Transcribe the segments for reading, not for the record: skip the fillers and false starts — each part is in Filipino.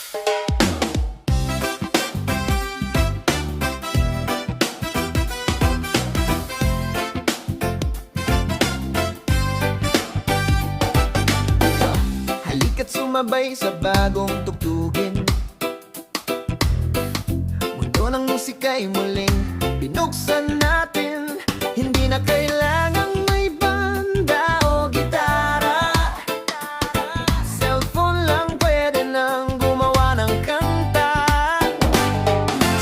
Halika't sumabay sa bagong tugtugin. Mundo ng musika'y muling binuksan natin. Hindi na kailangang may banda o gitara. Cellphone lang pwede nang gumawa ng kanta.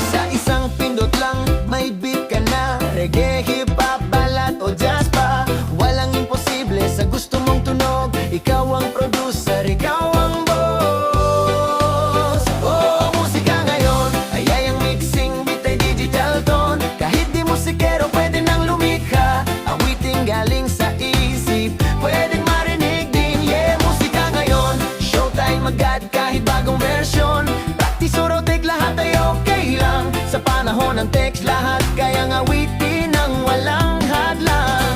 Sa isang pindot lang may beat ka na. Reggae, hip-hop, ballad o jazz pa. Walang imposible sa gusto mong tunog. Ikaw ang producer, ikaw ang boss. Oh, musika ngayon ay ang mixing beat ay digital tone. Kahit di musikero pwede nang lumikha. Awiting galing sa isip, pwedeng marinig din. Yeah, musika ngayon, showtime agad kahit bagong version. Practice or take, lahat ay okay lang. Sa panahon ng text, lahat kayang awitin ng walang hadlang.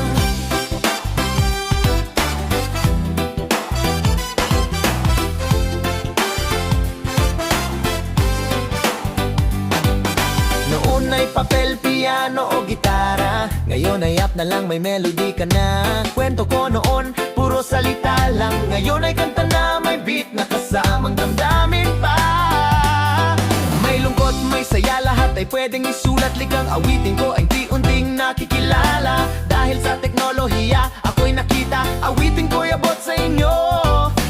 Noon ay papel, piano o gitara. Ngayon ay app na lang, may melody ka na. Kwento ko noon, puro salita lang. Ngayon ay kanta na, may beat na kasamang damdamin pa. May lungkot, may saya, lahat ay pwedeng isulat. Ligang awitin ko ay unti-unting nakikilala. Dahil sa teknolohiya, ako'y nakita. Awitin ko'y abot sa inyo.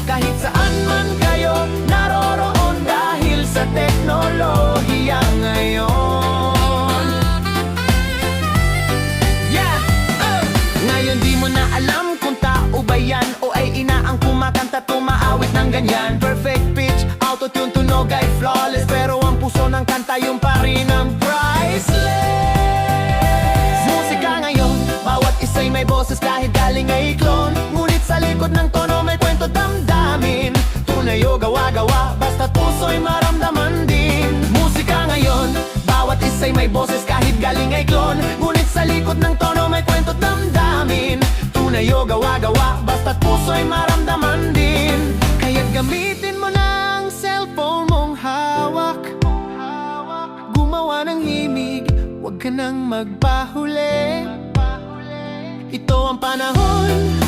Kahit saan man kayo naroroon. Dahil sa teknolohiya ngayon. Yeah! Ngayon di mo na alam kung tao ba yan o ay ina ang kumakanta, tumaawit ng ganyan. Perfect pitch, autotune, tunog ay flawless. Pero ang puso ng kanta yung pa rin ang priceless. Musika ngayon, bawat isa'y may boses kahit galing ay clone. Ngunit sa likod ng tono may kwento damdamin. Tunay o gawa-gawa, basta't puso'y maramdaman din. Musika ngayon, bawat isa'y may boses kahit galing ay clone. Ngunit sa likod ng tono may kwento damdamin. Tunay o gawa-gawa, basta't puso'y maramdaman din. Kaya't gamitin mo na ang cellphone mong hawak. Gumawa ng himig, huwag ka nang magpahuli. Ito ang panahon